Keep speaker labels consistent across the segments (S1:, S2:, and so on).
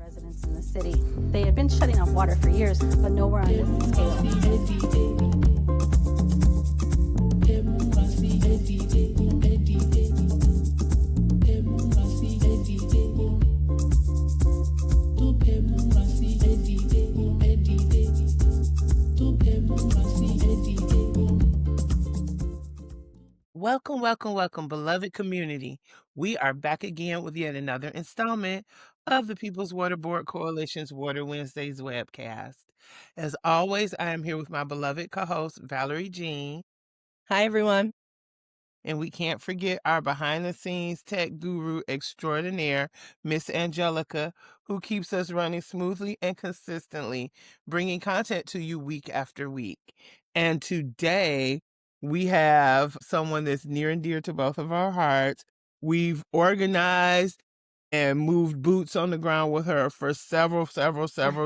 S1: residents in the city. They had been shutting off water for years, but nowhere on this scale.
S2: Welcome, welcome, welcome, beloved community. We are back again with yet another installment of the People's Water Board Coalition's Water Wednesdays webcast. As always, I am here with my beloved co-host, Valerie Jean.
S3: Hi, everyone.
S2: And we can't forget our behind-the-scenes tech guru extraordinaire, Miss Angelica, who keeps us running smoothly and consistently, bringing content to you week after week. And today, we have someone that's near and dear to both of our hearts. We've organized and moved boots on the ground with her for several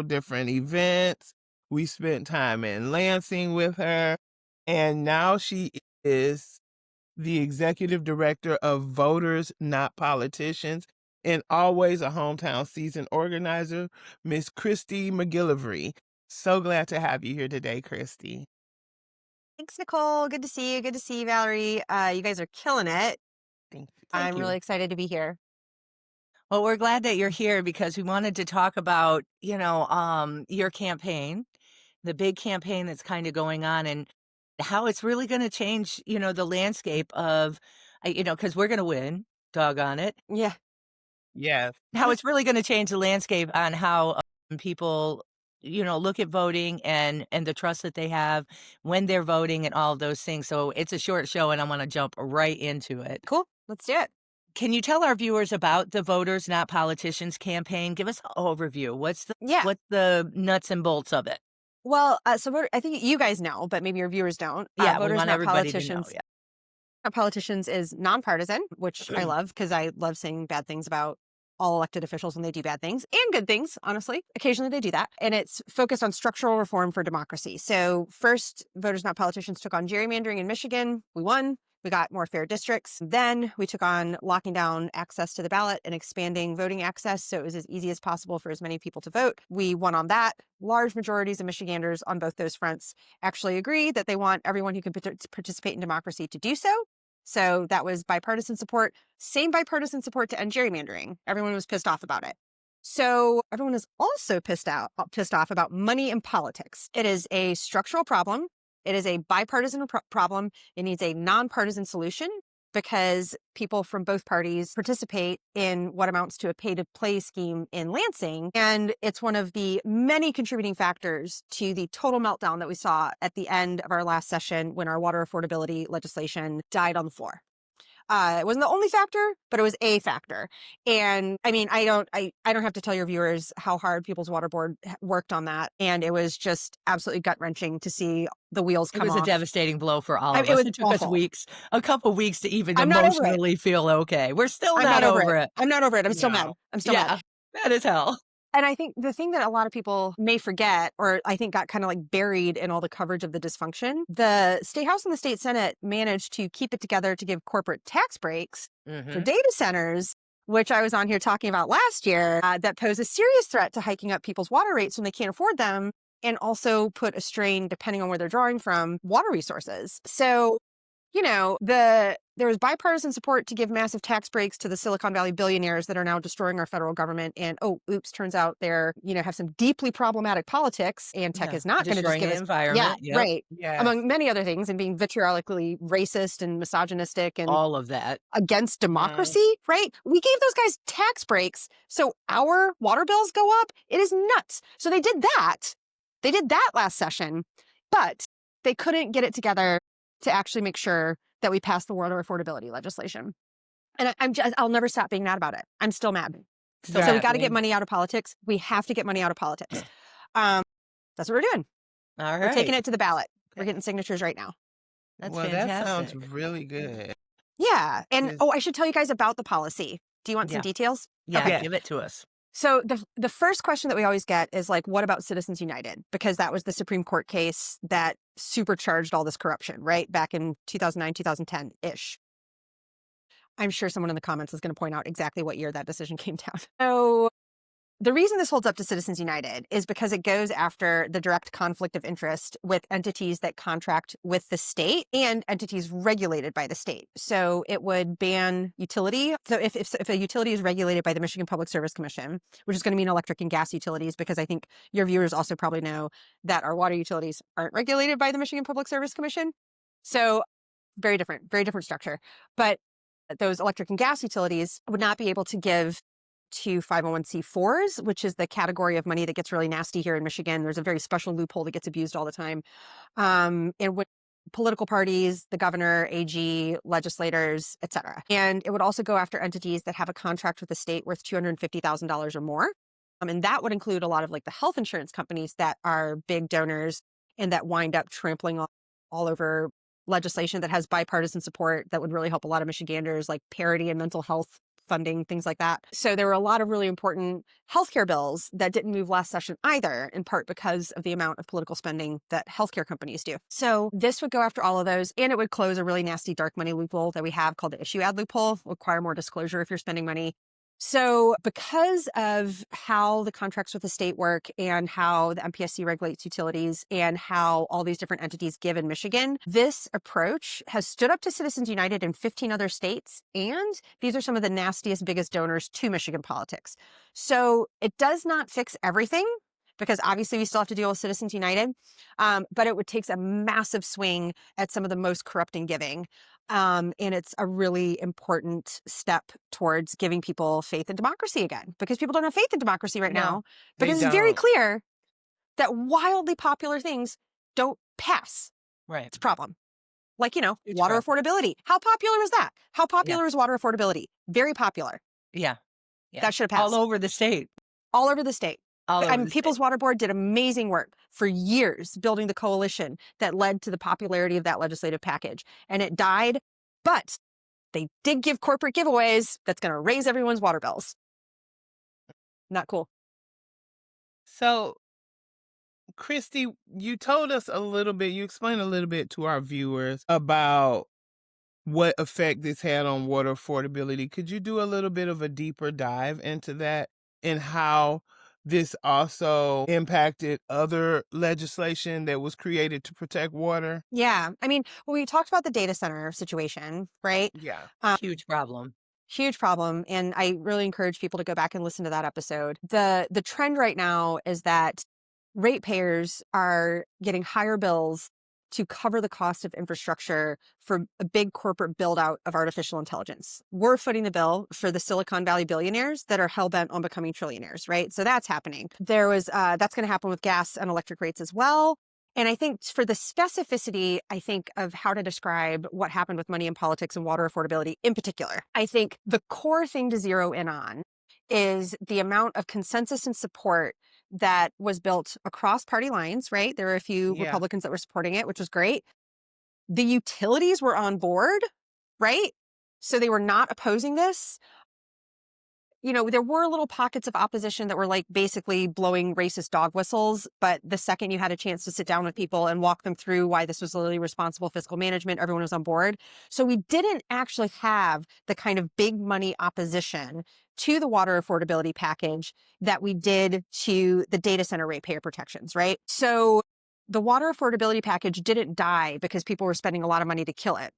S2: different events. We spent time in Lansing with her, and now she is the executive director of Voters Not Politicians, and always a hometown season organizer, Miss Christy McGillivray. So glad to have you here today, Christy.
S4: Thanks, Nicole. Good to see you. Good to see you, Valerie. You guys are killing it.
S2: Thank
S4: I'm
S2: you.
S4: really excited to be here.
S3: Well, we're glad that you're here because we wanted to talk about, your campaign, the big campaign that's kind of going on and how it's really going to change, the landscape of, because we're going to win, doggone it.
S4: Yeah.
S2: Yes.
S3: How it's really going to change the landscape on how people, look at voting and the trust that they have when they're voting and all of those things. So it's a short show and I want to jump right into it.
S4: Cool. Let's do it.
S3: Can you tell our viewers about the Voters Not Politicians campaign? Give us an overview. What's the nuts and bolts of it?
S4: Well, I think you guys know, but maybe your viewers don't.
S3: Yeah, we
S4: Voters
S3: want
S4: Not
S3: everybody to know.
S4: Politicians.
S3: Yeah.
S4: Not Politicians is nonpartisan, which I love because I love saying bad things about all elected officials when they do bad things and good things, honestly. Occasionally they do that. And it's focused on structural reform for democracy. So first, Voters Not Politicians took on gerrymandering in Michigan. We won. We got more fair districts. Then we took on locking down access to the ballot and expanding voting access so it was as easy as possible for as many people to vote. We won on that. Large majorities of Michiganders on both those fronts actually agree that they want everyone who can participate in democracy to do so. So that was bipartisan support. Same bipartisan support to end gerrymandering. Everyone was pissed off about it. So everyone is also pissed off about money in politics. It is a structural problem. It is a bipartisan problem. It needs a nonpartisan solution because people from both parties participate in what amounts to a pay-to-play scheme in Lansing. And it's one of the many contributing factors to the total meltdown that we saw at the end of our last session when our water affordability legislation died on the floor. It wasn't the only factor, but it was a factor. And I mean, I don't have to tell your viewers how hard People's Water Board worked on that. And it was just absolutely gut wrenching to see the wheels come off.
S3: It was a devastating blow for all of us. It took us a couple weeks to even emotionally feel okay. We're still not over it.
S4: I'm not over it. I'm still mad. I'm still mad.
S3: Mad as hell.
S4: And I think the thing that a lot of people may forget, or I think got kind of like buried in all the coverage of the dysfunction, the State House and the State Senate managed to keep it together to give corporate tax breaks for data centers, which I was on here talking about last year, that pose a serious threat to hiking up people's water rates when they can't afford them, and also put a strain, depending on where they're drawing from, water resources. So, there was bipartisan support to give massive tax breaks to the Silicon Valley billionaires that are now destroying our federal government. And turns out they're, have some deeply problematic politics, and tech is not going to just give us
S3: environment.
S4: Yeah, right. Yeah. Among many other things, and being vitriolically racist and misogynistic and
S3: all of that
S4: against democracy, right? We gave those guys tax breaks so our water bills go up. It is nuts. So they did that. They did that last session, but they couldn't get it together to actually make sure that we pass the water affordability legislation. And I'll never stop being mad about it. I'm still mad. Exactly. So we got to get money out of politics. We have to get money out of politics. That's what we're doing.
S3: All right.
S4: We're taking it to the ballot. We're getting signatures right now.
S3: That's
S2: fantastic. That sounds really good.
S4: Yeah. And I should tell you guys about the policy. Do you want some details?
S3: Yeah,
S4: okay.
S3: Give it to us.
S4: So the first question that we always get is like, what about Citizens United? Because that was the Supreme Court case that supercharged all this corruption, right? Back in 2009, 2010-ish. I'm sure someone in the comments is going to point out exactly what year that decision came down. So The reason this holds up to Citizens United is because it goes after the direct conflict of interest with entities that contract with the state and entities regulated by the state. So it would ban utility. So if a utility is regulated by the Michigan Public Service Commission, which is going to mean electric and gas utilities, because I think your viewers also probably know that our water utilities aren't regulated by the Michigan Public Service Commission. So very different structure. But those electric and gas utilities would not be able to give to 501c4s, which is the category of money that gets really nasty here in Michigan. There's a very special loophole that gets abused all the time. It would political parties, the governor, AG, legislators, etc. And it would also go after entities that have a contract with the state worth $250,000 or more. And that would include a lot of like the health insurance companies that are big donors and that wind up trampling all over legislation that has bipartisan support that would really help a lot of Michiganders, like parity and mental health funding, things like that. So there were a lot of really important healthcare bills that didn't move last session either, in part because of the amount of political spending that healthcare companies do. So this would go after all of those, and it would close a really nasty dark money loophole that we have called the issue ad loophole, require more disclosure if you're spending money. So because of how the contracts with the state work and how the MPSC regulates utilities and how all these different entities give in Michigan, this approach has stood up to Citizens United in 15 other states. And these are some of the nastiest, biggest donors to Michigan politics. So it does not fix everything, because obviously we still have to deal with Citizens United, but it takes a massive swing at some of the most corrupting giving. And it's a really important step towards giving people faith in democracy again, because people don't have faith in democracy right now, because it's very clear that wildly popular things don't pass.
S3: Right.
S4: It's a problem. Like, water affordability. How popular was that? How popular is water affordability? Very popular.
S3: Yeah.
S4: That should have passed.
S3: All over the state.
S4: All over the state. People's Water Board did amazing work for years building the coalition that led to the popularity of that legislative package. And it died, but they did give corporate giveaways that's going to raise everyone's water bills. Not cool.
S2: So, Christy, you told us a little bit, you explained a little bit to our viewers about what effect this had on water affordability. Could you do a little bit of a deeper dive into that and how this also impacted other legislation that was created to protect water?
S4: Yeah. I mean, when we talked about the data center situation, right?
S2: Yeah.
S3: Huge problem.
S4: Huge problem. And I really encourage people to go back and listen to that episode. The trend right now is that ratepayers are getting higher bills to cover the cost of infrastructure for a big corporate build out of artificial intelligence. We're footing the bill for the Silicon Valley billionaires that are hell-bent on becoming trillionaires, right? So that's happening. That's going to happen with gas and electric rates as well. And I think for the specificity, of how to describe what happened with money in politics and water affordability in particular, I think the core thing to zero in on is the amount of consensus and support that was built across party lines, right? There were a few Republicans that were supporting it, which was great. The utilities were on board, right? So they were not opposing this. There were little pockets of opposition that were like basically blowing racist dog whistles. But the second you had a chance to sit down with people and walk them through why this was really responsible fiscal management, everyone was on board. So we didn't actually have the kind of big money opposition to the water affordability package that we did to the data center ratepayer protections, right? So the water affordability package didn't die because people were spending a lot of money to kill it,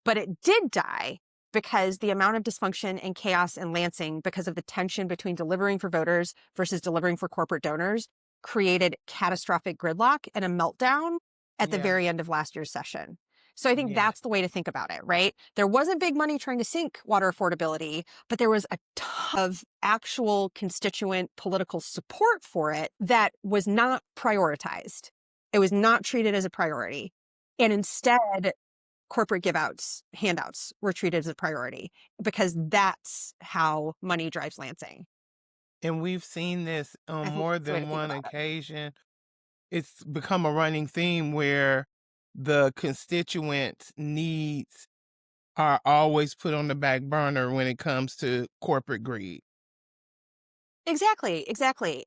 S4: but it did die because the amount of dysfunction and chaos in Lansing, because of the tension between delivering for voters versus delivering for corporate donors, created catastrophic gridlock and a meltdown at the very end of last year's session. So I think that's the way to think about it, right? There wasn't big money trying to sink water affordability, but there was a ton of actual constituent political support for it that was not prioritized. It was not treated as a priority. And instead, corporate handouts were treated as a priority, because that's how money drives Lansing.
S2: And we've seen this on more than one occasion. It's become a running theme where the constituents' needs are always put on the back burner when it comes to corporate greed.
S4: Exactly.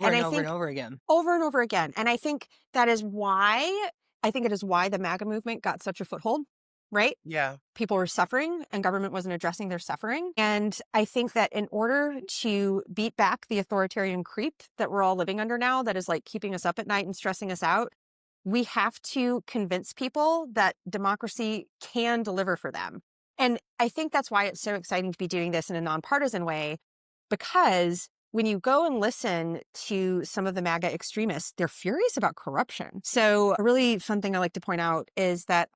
S3: Over and over again.
S4: Over and over again. And I think it is why the MAGA movement got such a foothold. right?
S2: Yeah.
S4: People were suffering and government wasn't addressing their suffering. And I think that in order to beat back the authoritarian creep that we're all living under now, that is like keeping us up at night and stressing us out, we have to convince people that democracy can deliver for them. And I think that's why it's so exciting to be doing this in a nonpartisan way, because when you go and listen to some of the MAGA extremists, they're furious about corruption. So a really fun thing I like to point out is that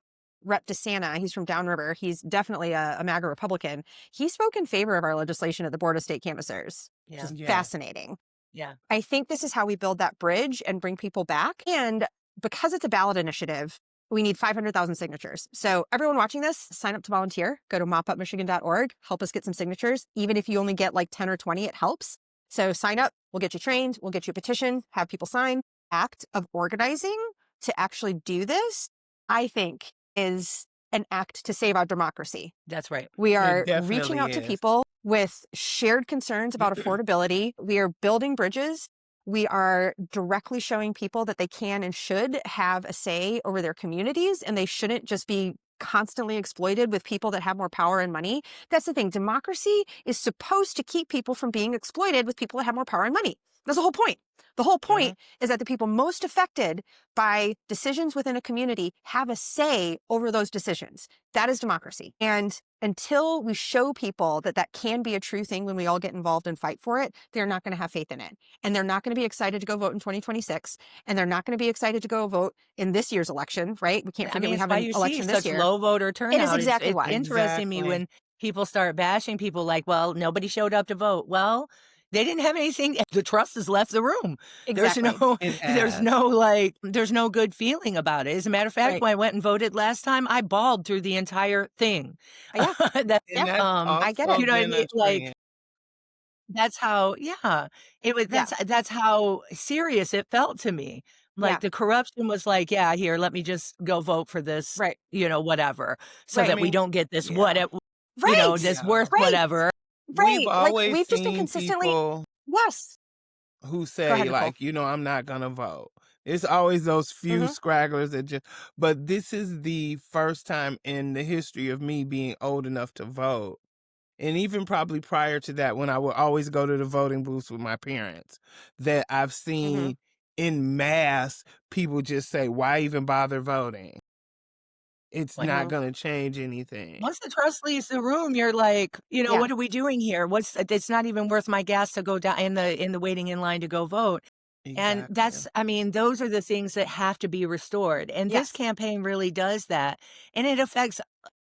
S4: Rep. DeSanta, he's from Downriver. He's definitely a MAGA Republican. He spoke in favor of our legislation at the Board of State Canvassers, which
S3: Yeah.
S4: is
S2: Yeah.
S4: fascinating.
S3: Yeah.
S4: I think this is how we build that bridge and bring people back. And because it's a ballot initiative, we need 500,000 signatures. So everyone watching this, sign up to volunteer. Go to mopupmichigan.org. Help us get some signatures. Even if you only get like 10 or 20, it helps. So sign up. We'll get you trained. We'll get you a petition. Have people sign. Act of organizing to actually do this, I think, is an act to save our democracy.
S3: That's right.
S4: We
S2: It
S4: are reaching
S2: definitely
S4: out to
S2: is.
S4: people with shared concerns about affordability. We are building bridges. We are directly showing people that they can and should have a say over their communities, and they shouldn't just be constantly exploited with people that have more power and money. That's the thing. Democracy is supposed to keep people from being exploited with people that have more power and money. That's the whole point. The whole point is that the people most affected by decisions within a community have a say over those decisions. That is democracy. And until we show people that that can be a true thing when we all get involved and fight for it, they're not going to have faith in it. And they're not going to be excited to go vote in 2026. And they're not going to be excited to go vote in this year's election, right? We can't
S3: I
S4: forget
S3: mean,
S4: we
S3: it's
S4: have
S3: why
S4: an
S3: you see
S4: election this
S3: such
S4: year.
S3: low voter turnout.
S4: exactly
S3: It's
S4: why.
S3: interesting me
S2: Exactly.
S3: when people start bashing people like, well, nobody showed up to vote. Well, they didn't have anything. The trust has left the room.
S4: Exactly.
S2: It
S3: There's no good feeling about it. As a matter of fact,
S4: Right.
S3: when I went and voted last time, I bawled through the entire thing.
S4: Yeah.
S3: That,
S2: And that's
S4: I get
S2: also
S4: it.
S3: you know what I
S2: been
S3: mean?
S2: a
S3: Like,
S2: trend.
S3: that's how, yeah, it was,
S4: Yeah.
S3: that's how serious it felt to me. Like
S4: Yeah.
S3: the corruption was like, yeah, here, let me just go vote for this,
S4: Right.
S3: whatever, so
S4: Right.
S3: that
S2: I
S3: we
S2: mean,
S3: don't get this
S2: yeah.
S3: whatever,
S4: Right.
S3: this
S2: Yeah.
S3: worth
S4: Right.
S3: whatever.
S2: We've
S4: Right. Like
S2: always
S4: we've just been
S2: seen
S4: consistently.
S2: people
S4: Yes.
S2: who
S4: Go
S2: say,
S4: ahead, Nicole.
S2: like, I'm not gonna vote. It's always those few
S4: Mhm.
S2: scragglers that just, but this is the first time in the history of me being old enough to vote. And even probably prior to that, when I would always go to the voting booths with my parents, that I've seen in mass people just say, why even bother voting? It's
S3: Like,
S2: not going to change anything.
S3: once the trust leaves the room, you're like,
S4: Yeah.
S3: what are we doing here? It's not even worth my gas to go down in the waiting in line to go vote. And
S2: Exactly.
S3: that's, I mean, those are the things that have to be restored. And this
S4: Yes.
S3: campaign really does that. And it affects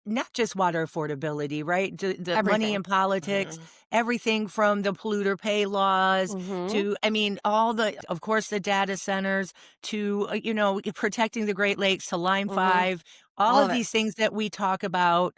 S3: not just water affordability, right? The money in
S4: Everything.
S3: politics,
S2: Mhm.
S3: everything from the polluter pay laws
S4: Mhm.
S3: to, I mean, of course, the data centers to, protecting the Great Lakes to Line
S4: Mhm.
S3: 5, all
S4: All
S3: of
S4: of it.
S3: these things that we talk about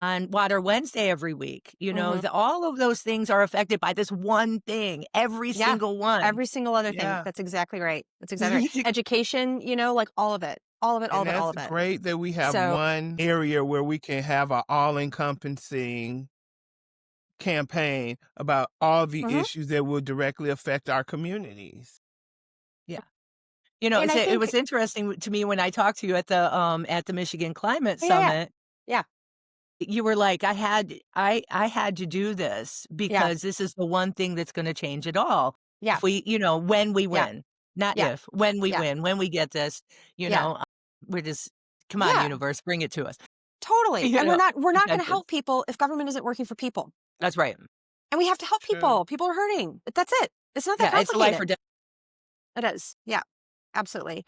S3: on Water Wednesday every week.
S4: Mhm.
S3: All of those things are affected by this one thing, every
S4: Yeah.
S3: single one.
S4: Every single other thing.
S2: Yeah.
S4: That's exactly right. That's exactly right. Education, like all of it. All of it, all
S2: And
S4: of it, all
S2: that's
S4: of it.
S2: great that we have
S4: So
S2: one area where we can have an all-encompassing campaign about all the
S4: Mhm.
S2: issues that will directly affect our communities.
S3: Yeah.
S4: And I
S3: It
S4: think
S3: was interesting to me when I talked to you at the Michigan Climate
S4: Yeah, yeah.
S3: Summit.
S4: Yeah.
S3: You were like, I had to do this
S4: Yeah.
S3: because this is the one thing that's going to change it all.
S4: Yeah.
S3: If we, when we
S4: Yeah.
S3: win, not
S4: Yeah.
S3: if, when we
S4: Yeah.
S3: win, when we get this,
S4: Yeah.
S3: we're just, come on,
S4: Yeah.
S3: universe, bring it to us.
S4: Totally.
S3: You
S4: And
S3: know,
S4: we're not going to
S3: intentions.
S4: help people if government isn't working for people.
S3: That's right.
S4: And we have to help
S2: True.
S4: people. People are hurting. That's it. It's not that
S3: Yeah, it's life or
S4: complicated.
S3: death.
S4: It is. Yeah. Absolutely.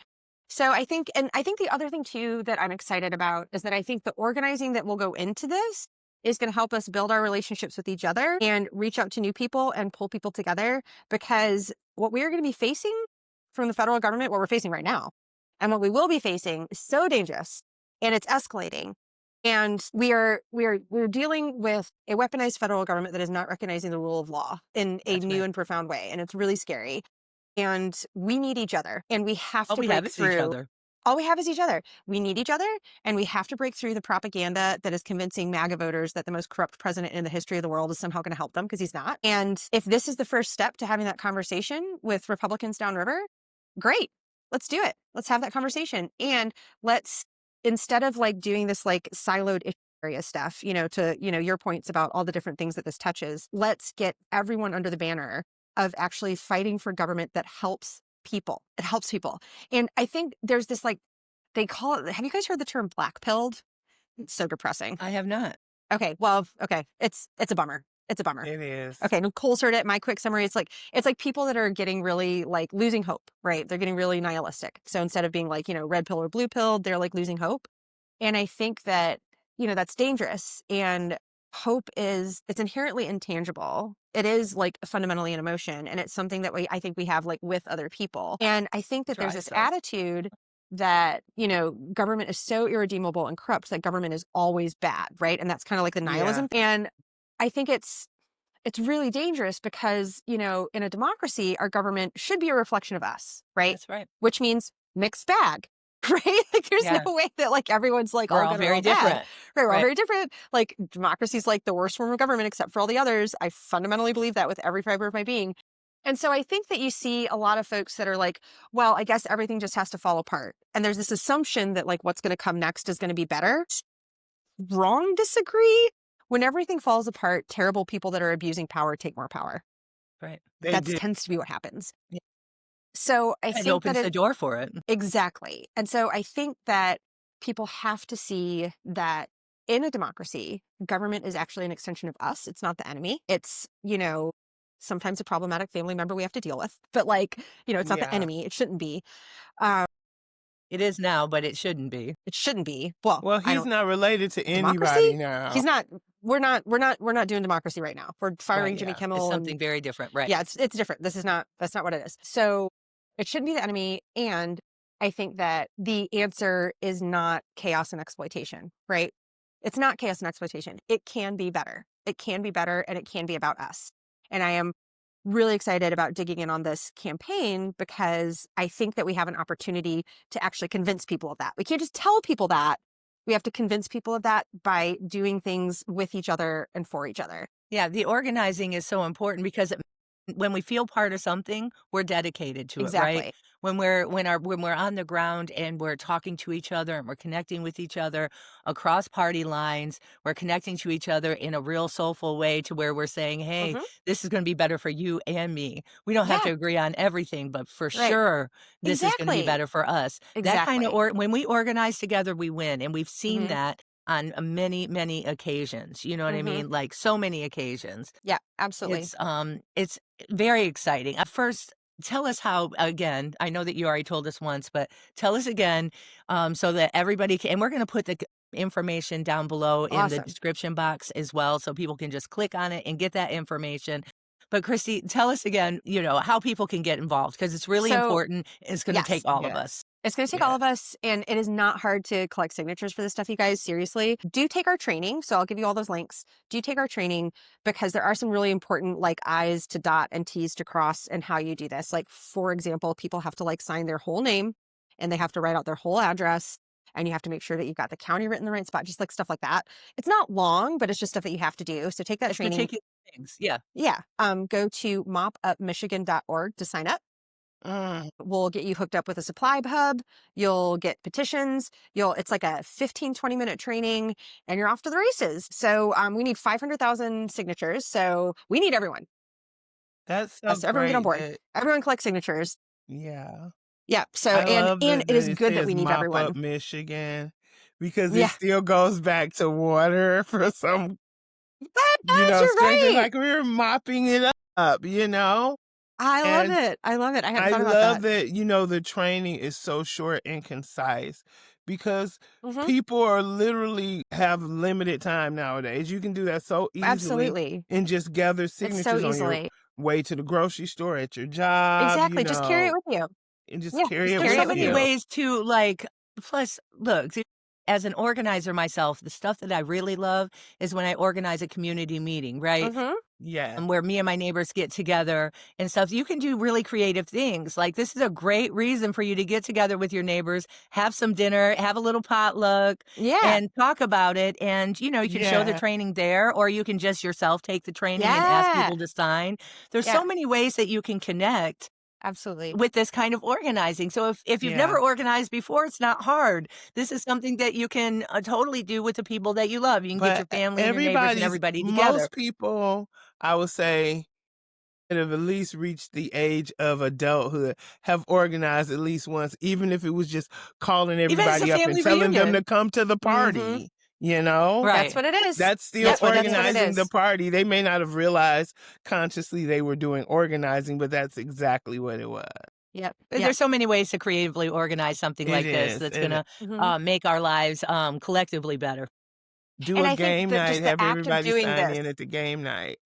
S4: So I think the other thing too that I'm excited about is that I think the organizing that will go into this is going to help us build our relationships with each other and reach out to new people and pull people together, because what we are going to be facing from the federal government, what we're facing right now, and what we will be facing is so dangerous, and it's escalating. And we're dealing with a weaponized federal government that is not recognizing the rule of law in a
S3: That's
S4: new
S3: right.
S4: and profound way. And it's really scary. And we need each other, and we have
S3: All
S4: to
S3: we
S4: break
S3: have is each
S4: through.
S3: other.
S4: All we have is each other. We need each other, and we have to break through the propaganda that is convincing MAGA voters that the most corrupt president in the history of the world is somehow going to help them, because he's not. And if this is the first step to having that conversation with Republicans downriver, great. Let's do it. Let's have that conversation, and let's instead of like doing this like siloed issue area stuff, to, your points about all the different things that this touches, let's get everyone under the banner of actually fighting for government that helps people. It helps people. And I think there's this like, they call it, have you guys heard the term black pilled? It's so depressing.
S3: I have not.
S4: Okay. Well, okay. It's a bummer. It's a bummer.
S2: It is.
S4: Okay. Nicole's heard it. My quick summary, it's like people that are getting really like losing hope, right? They're getting really nihilistic. So instead of being like, red pill or blue pill, they're like losing hope. And I think that, that's dangerous. And hope it's inherently intangible. It is like fundamentally an emotion. And it's something that I think we have like with other people. And I think that there's this
S3: Drives us.
S4: attitude that, government is so irredeemable and corrupt that government is always bad, right? And that's kind of like the nihilism. And I think it's really dangerous because, in a democracy, our government should be a reflection of us, right?
S3: That's right.
S4: Which means mixed bag, right? Like there's no way that like everyone's like
S3: We're
S4: all
S3: all
S4: good or
S3: very
S4: all bad.
S3: different.
S4: Right, we're all
S3: Right.
S4: very different. Like democracy's like the worst form of government except for all the others. I fundamentally believe that with every fiber of my being. And so I think that you see a lot of folks that are like, well, I guess everything just has to fall apart. And there's this assumption that like what's going to come next is going to be better. Wrong, disagree. When everything falls apart, terrible people that are abusing power take more power.
S3: Right.
S4: That tends to be what happens.
S3: Yeah.
S4: So I
S3: It
S4: think
S3: opens
S4: that
S3: the door for it.
S4: exactly. And so I think that people have to see that in a democracy, government is actually an extension of us. It's not the enemy. It's, sometimes a problematic family member we have to deal with. But like, it's not the enemy. It shouldn't be.
S3: It is now, but it shouldn't be.
S4: It shouldn't be. Well,
S2: he's not related to
S4: democracy?
S2: anybody now.
S4: He's not. We're not doing democracy right now. We're firing Jimmy Kimmel.
S3: It's
S4: and-
S3: something very different, right?
S4: Yeah, it's different. That's not what it is. So it shouldn't be the enemy. And I think that the answer is not chaos and exploitation, right? It's not chaos and exploitation. It can be better. It can be better and it can be about us. And I am really excited about digging in on this campaign because I think that we have an opportunity to actually convince people of that. We can't just tell people that. We have to convince people of that by doing things with each other and for each other.
S3: Yeah, the organizing is so important because when we feel part of something, we're dedicated to it, right? When we're on the ground and we're talking to each other and we're connecting with each other across party lines, we're connecting to each other in a real soulful way to where we're saying, hey, this is going to be better for you and me. We don't have to agree on everything, but for sure, this is going to be better for us. That kind of when we organize together, we win. And we've seen that on many, many occasions. You know what I mean? Like so many occasions.
S4: Yeah, absolutely.
S3: It's very exciting. At first, tell us how, again, I know that you already told us once, but tell us again so that everybody can, and we're going to put the information down below in the description box as well so people can just click on it and get that information. But Christy, tell us again, how people can get involved because it's really important. It's going to take all of us.
S4: It's going to take all of us, and it is not hard to collect signatures for this stuff, you guys. Seriously, do take our training. So I'll give you all those links. Do take our training because there are some really important like I's to dot and T's to cross and how you do this. Like, for example, people have to like sign their whole name and they have to write out their whole address and you have to make sure that you've got the county written in the right spot, just like stuff like that. It's not long, but it's just stuff that you have to do. So take that training.
S3: Things. Yeah.
S4: Go to mopupmichigan.org to sign up. We'll get you hooked up with a supply hub. You'll get petitions. It's like a 15-20 minute training and you're off to the races. So we need 500,000 signatures. So we need everyone.
S2: That's so
S4: everyone get on board.
S2: great.
S4: Everyone collect signatures.
S2: Yeah.
S4: Yeah. So
S2: I love
S4: and
S2: that
S4: it is
S2: it
S4: good that
S2: says
S4: we need
S2: Mop
S4: everyone.
S2: Up Michigan because it still goes back to water for some
S4: You're right.
S2: like we're mopping it up,
S4: I love it. I hadn't thought
S2: I
S4: about
S2: love
S4: that.
S2: that, the training is so short and concise because people are literally have limited time nowadays. You can do that so easily
S4: Absolutely.
S2: and just gather signatures
S4: so
S2: on your
S4: easily.
S2: way to the grocery store, at your job.
S4: Exactly. Just carry it with you.
S2: And just
S4: Yeah,
S2: carry it
S3: There's
S2: with
S3: so many
S2: you.
S3: ways to like, plus, look, as an organizer myself, the stuff that I really love is when I organize a community meeting, right?
S2: Yeah.
S3: Where me and my neighbors get together and stuff. You can do really creative things. Like this is a great reason for you to get together with your neighbors, have some dinner, have a little potluck, and talk about it. And, you can show the training there, or you can just yourself take the training and ask people to sign. There's so many ways that you can connect
S4: Absolutely.
S3: with this kind of organizing. So if you've
S2: Yeah.
S3: never organized before, it's not hard. This is something that you can totally do with the people that you love. You can get your
S2: But
S3: family and your neighbors and everybody together.
S2: most people, I would say, that have at least reached the age of adulthood have organized at least once, even if it was just calling
S3: Even as a
S2: everybody up and
S3: family
S2: telling them
S3: reunion.
S2: to come to the party, you know?
S4: That's
S3: Right.
S4: what it is.
S2: That's still
S4: That's what it
S2: organizing the
S4: is.
S2: party. They may not have realized consciously they were doing organizing, but that's exactly what it was.
S4: Yep. Yep.
S3: There's so many ways to creatively organize something
S2: It
S3: like this
S2: is.
S3: that's
S2: And
S3: going
S4: Mhm.
S3: to make our lives collectively better.
S2: do
S4: And
S2: a
S4: I think
S2: game
S4: that
S2: night,
S4: just the
S2: have
S4: act of
S2: everybody
S4: doing
S2: sign
S4: this.
S2: in at the game night.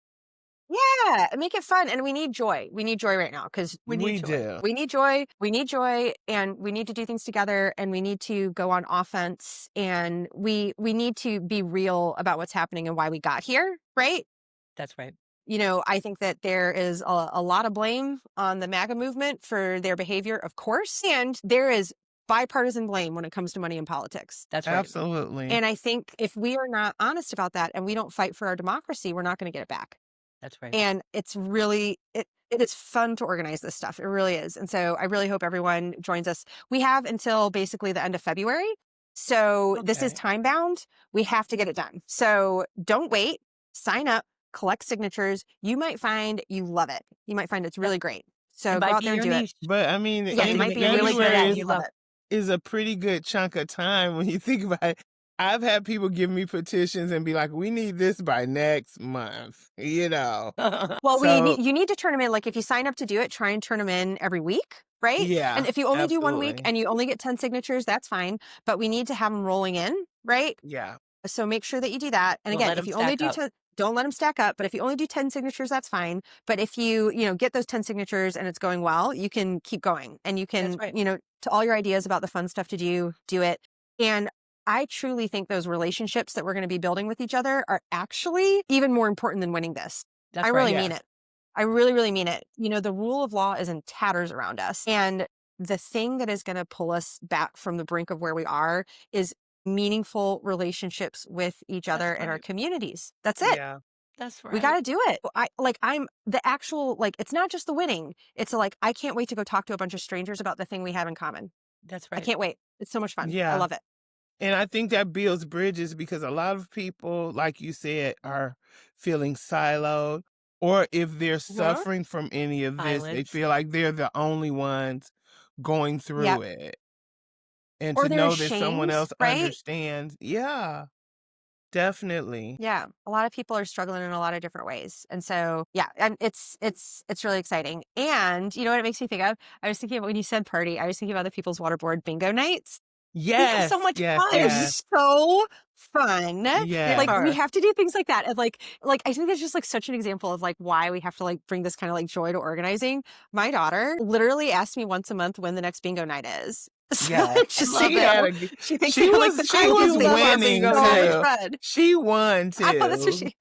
S4: Yeah, make it fun. And we need joy. We need joy right now because
S3: We need joy.
S2: do.
S4: we need joy. We need joy, and we need to do things together, and we need to go on offense, and we need to be real about what's happening and why we got here, right?
S3: That's right.
S4: You know, I think that there is a lot of blame on the MAGA movement for their behavior, of course, and there is bipartisan blame when it comes to money in politics.
S3: That's right.
S2: Absolutely.
S4: And I think if we are not honest about that and we don't fight for our democracy, we're not going to get it back.
S3: That's right.
S4: And it's really it is fun to organize this stuff. It really is. And so I really hope everyone joins us. We have until basically the end of February. So this is
S2: Okay.
S4: time bound. We have to get it done. So don't wait. Sign up, collect signatures. You might find you love it. You might find it's really great. So
S3: It
S4: go
S3: might
S4: out
S3: be
S4: there and
S3: your
S4: do
S3: niche.
S4: it.
S2: But I mean,
S4: Yeah, it
S2: in
S4: might be really good
S2: January
S4: at it.
S2: is,
S4: You love it.
S2: is a pretty good chunk of time when you think about it. I've had people give me petitions and be like, "We need this by next month," you know.
S4: Well,
S2: So
S4: you need to turn them in. Like if you sign up to do it, try and turn them in every week, right? And
S2: yeah,
S4: if you only do 1 week
S2: absolutely.
S4: and you only get 10 signatures, that's fine. But we need to have them rolling in, right?
S2: Yeah,
S4: So make sure that you do that. And
S3: Don't
S4: again,
S3: let
S4: if
S3: 'em
S4: you only
S3: stack
S4: do
S3: up.
S4: 10, don't let them stack up. But if you only do 10 signatures, that's fine. But if you get those 10 signatures and it's going well, you can keep going and you can,
S3: That's right.
S4: to all your ideas about the fun stuff to do it. And I truly think those relationships that we're going to be building with each other are actually even more important than winning this.
S3: That's
S4: I
S3: right.
S4: really mean
S2: yes,
S4: it. I really, really mean it. The rule of law is in tatters around us. And the thing that is going to pull us back from the brink of where we are is meaningful relationships with each
S3: That's
S4: other and our
S3: right.
S4: communities. That's it.
S2: yeah,
S3: That's
S4: We
S3: right.
S4: got to do it. I'm the actual, it's not just the winning. It's I can't wait to go talk to a bunch of strangers about the thing we have in common.
S3: That's
S4: I
S3: right.
S4: can't wait. It's so much fun. I
S2: yeah.
S4: love it.
S2: And I think that builds bridges because a lot of people, like you said, are feeling siloed, or if they're
S4: Mhm.
S2: suffering from any of this, they
S3: Silence.
S2: feel like they're the only ones going through
S4: Yep.
S2: it. And
S4: Or
S2: to
S4: they're
S2: know that someone
S4: ashamed,
S2: else
S4: right?
S2: understands, yeah, definitely.
S4: Yeah, a lot of people are struggling in a lot of different ways. And so, yeah, and it's really exciting. And you know what it makes me think of? I was thinking about when you said party, I was thinking about the People's Water Board bingo nights.
S3: We have so
S2: Yes,
S3: much
S2: yes,
S3: fun.
S4: They're
S2: yes,
S4: so fun.
S3: They
S2: yes.
S4: Like we
S3: are.
S4: have to do things like that. And like I think that's just such an example of why we have to bring this kind of joy to organizing. My daughter literally asks me once a month when the next bingo night is. So
S2: Yes.
S4: just so
S2: She
S4: you
S2: had
S4: know,
S2: a g
S4: she thinks
S2: she
S4: they're
S2: was
S4: the
S2: she
S4: coolest
S2: was
S4: thing ever.
S2: winning
S4: So much
S2: too.
S4: fun.
S2: She won
S4: I know that's what
S2: too.
S4: she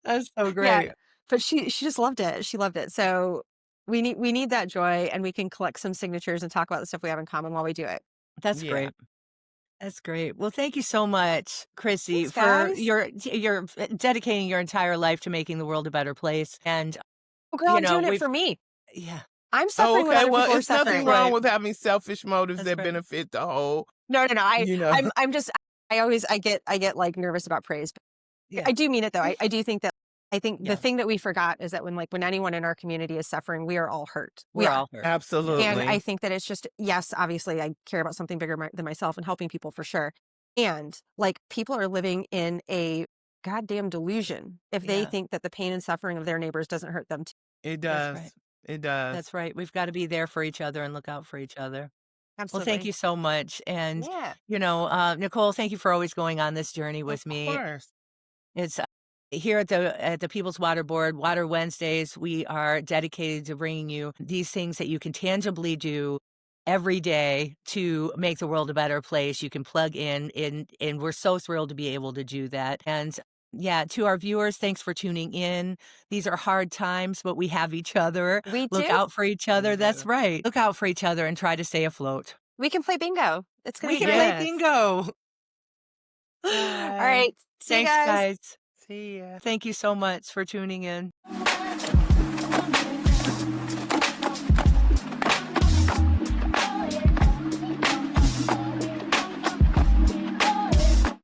S3: That's so
S4: Yeah,
S3: great.
S4: but she just loved it. She loved it. So we need that joy, and we can collect some signatures and talk about the stuff we have in common while we do it.
S3: That's
S2: Yeah.
S3: great. That's great. Well, thank you so much, Chrissy,
S4: Thanks,
S3: for
S4: guys.
S3: your dedicating your entire life to making the world a better place. And
S4: Oh, girl, I'm doing it
S3: we've
S4: for me.
S3: yeah,
S4: I'm
S2: Oh,
S4: suffering when
S2: okay.
S4: other
S2: Well,
S4: people are
S2: it's nothing
S4: suffering.
S2: wrong
S3: right.
S2: with having selfish motives
S3: That's
S2: that
S3: right.
S2: benefit the whole,
S4: No.
S2: you know.
S4: I'm just. I get nervous about praise. But
S3: Yeah.
S4: I do mean it though. I do think that. I think
S3: Yeah.
S4: the thing that we forgot is that when anyone in our community is suffering, we are all hurt. We
S3: We're
S4: are.
S3: all hurt.
S4: And
S2: Absolutely.
S4: I think that it's just, yes, obviously I care about something bigger than myself and helping people for sure. And people are living in a goddamn delusion if they
S3: Yeah.
S4: think that the pain and suffering of their neighbors doesn't hurt them too.
S2: It
S3: That's
S2: does.
S3: right.
S2: It does.
S3: That's right. We've got to be there for each other and look out for each other. Well,
S4: Absolutely.
S3: thank you so much. And,
S4: Yeah.
S3: Nicole, thank you for always going on this journey
S2: Of
S3: with me.
S2: course.
S3: It's here at the People's Water Board, Water Wednesdays, we are dedicated to bringing you these things that you can tangibly do every day to make the world a better place. You can plug in, and we're so thrilled to be able to do that. And yeah, to our viewers, thanks for tuning in. These are hard times, but we have each other.
S4: We
S3: Look
S4: do.
S3: out for each other.
S2: We
S3: That's
S2: do.
S3: right. Look out for each other and try to stay afloat.
S4: We can play bingo. It's going
S3: We
S4: to be
S3: can
S4: great.
S3: play
S2: Yes.
S3: bingo.
S4: All right. See you
S3: Thanks,
S4: guys.
S3: guys.
S2: See ya.
S3: Thank you so much for tuning in.